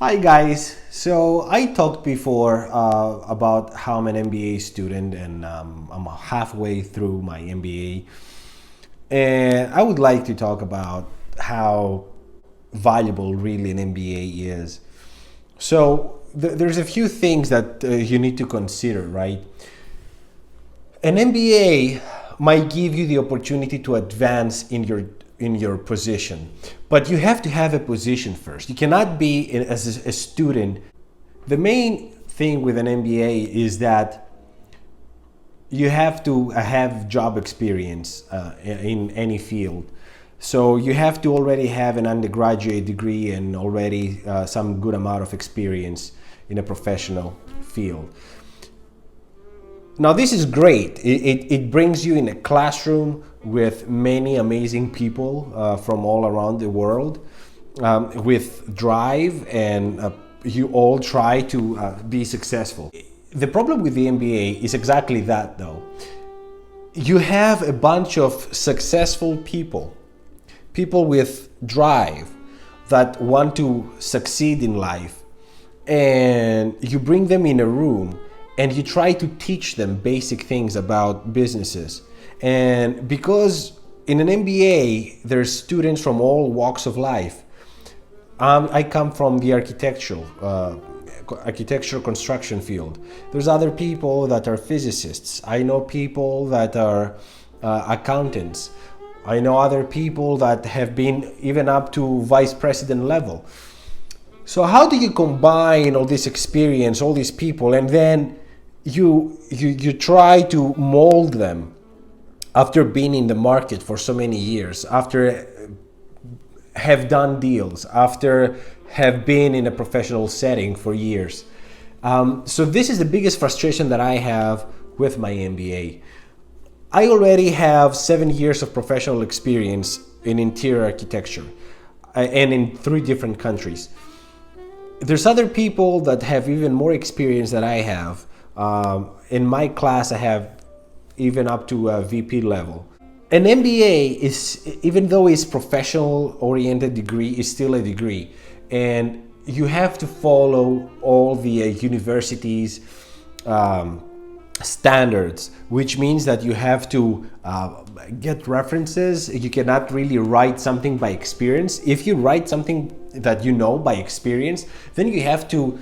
Hi guys, so I talked before about how I'm an MBA student and I'm halfway through my MBA, and I would like to talk about how valuable really an MBA is. So there's a few things that you need to consider, right? An MBA might give you the opportunity to advance in your position, but you have to have a position first. You cannot be as a student. The main thing with an MBA is that you have to have job experience in any field. So you have to already have an undergraduate degree and already some good amount of experience in a professional field. Now this is great. It brings you in a classroom with many amazing people from all around the world with drive, and you all try to be successful. The problem with the MBA is exactly that though. You have a bunch of successful people with drive that want to succeed in life, and you bring them in a room and you try to teach them basic things about businesses. And because in an MBA, there's students from all walks of life. I come from the architectural construction field. There's other people that are physicists. I know people that are accountants. I know other people that have been even up to vice president level. So how do you combine all this experience, all these people, and then you try to mold them after being in the market for so many years, after have done deals, after have been in a professional setting for years. So this is the biggest frustration that I have with my MBA. I already have 7 years of professional experience in interior architecture and in 3 different countries. There's other people that have even more experience than I have. In my class, I have even up to a VP level. An MBA is, even though it's professional oriented degree, is still a degree, and you have to follow all the university's standards, which means that you have to get references. You cannot really write something by experience. If you write something that you know by experience, then you have to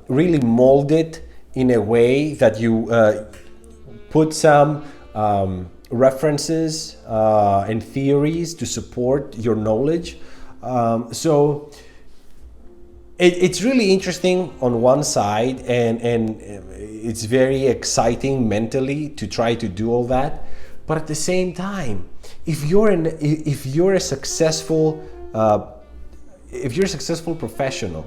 really mold it in a way that you put some references and theories to support your knowledge. So it's really interesting on one side, and it's very exciting mentally to try to do all that. But at the same time, if you're a successful professional,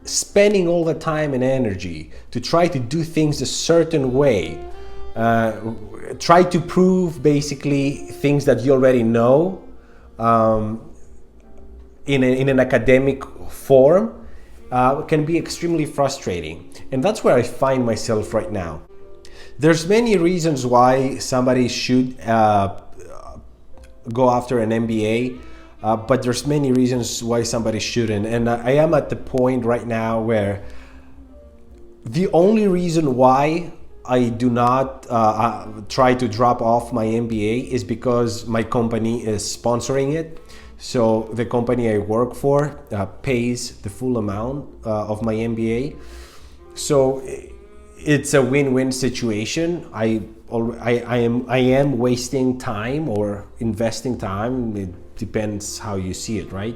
spending all the time and energy to try to do things a certain way, try to prove basically things that you already know in an academic form, can be extremely frustrating. And that's where I find myself right now. There's many reasons why somebody should go after an MBA. But there's many reasons why somebody shouldn't. And I am at the point right now where the only reason why I do not try to drop off my MBA is because my company is sponsoring it. So the company I work for pays the full amount of my MBA. So it's a win-win situation. I am wasting time or investing time. It depends how you see it, right?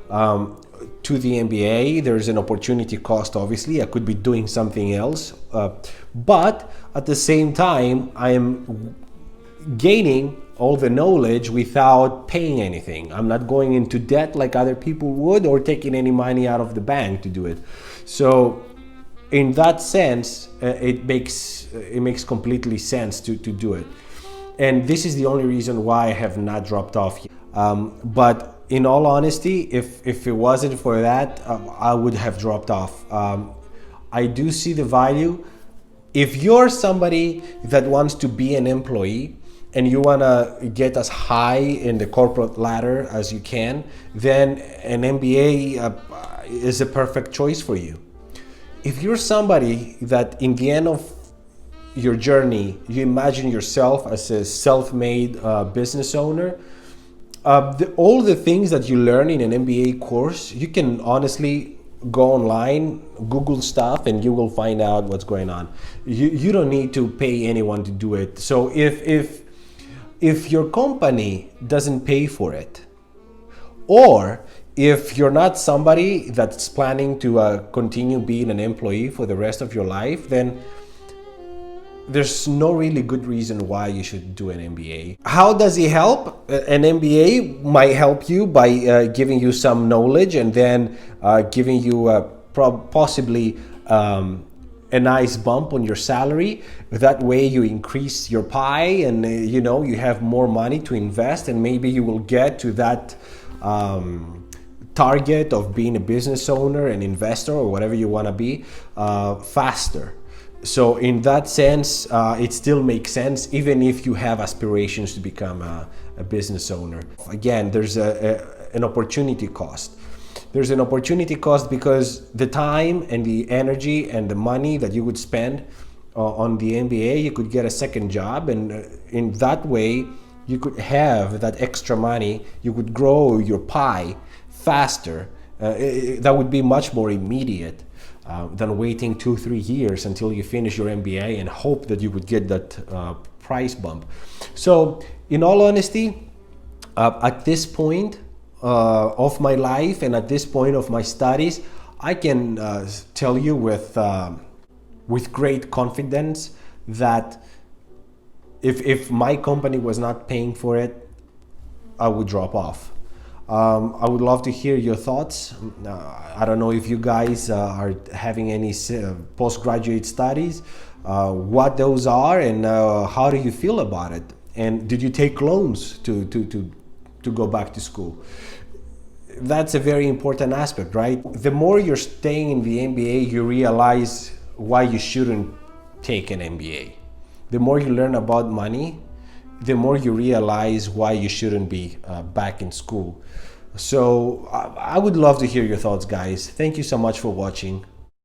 To the MBA, there's an opportunity cost, obviously. I could be doing something else. But at the same time, I am gaining all the knowledge without paying anything. I'm not going into debt like other people would, or taking any money out of the bank to do it. So in that sense, it makes completely sense to do it. And this is the only reason why I have not dropped off yet. But in all honesty, if it wasn't for that, I would have dropped off. I do see the value. If you're somebody that wants to be an employee and you want to get as high in the corporate ladder as you can, then an MBA is a perfect choice for you. If you're somebody that in the end of your journey, you imagine yourself as a self-made business owner, all the things that you learn in an MBA course, you can honestly go online, Google stuff, and you will find out what's going on. You don't need to pay anyone to do it. So if your company doesn't pay for it, or if you're not somebody that's planning to continue being an employee for the rest of your life, then there's no really good reason why you should do an MBA. How does it help? An MBA might help you by giving you some knowledge, and then giving you possibly a nice bump on your salary. That way you increase your pie, and you have more money to invest, and maybe you will get to that target of being a business owner, an investor, or whatever you want to be, faster. So in that sense, it still makes sense, even if you have aspirations to become a business owner. Again, there's an opportunity cost. There's an opportunity cost because the time and the energy and the money that you would spend on the MBA, you could get a second job, and in that way, you could have that extra money. You could grow your pie faster. That would be much more immediate than waiting 2-3 years until you finish your MBA and hope that you would get that price bump. So in all honesty, at this point of my life and at this point of my studies, I can tell you with great confidence that if my company was not paying for it, I would drop off. I would love to hear your thoughts. I don't know if you guys are having any postgraduate studies, what those are, and how do you feel about it? And did you take loans to go back to school? That's a very important aspect, right? The more you're staying in the MBA, you realize why you shouldn't take an MBA. The more you learn about money, the more you realize why you shouldn't be back in school. So I would love to hear your thoughts, guys. Thank you so much for watching.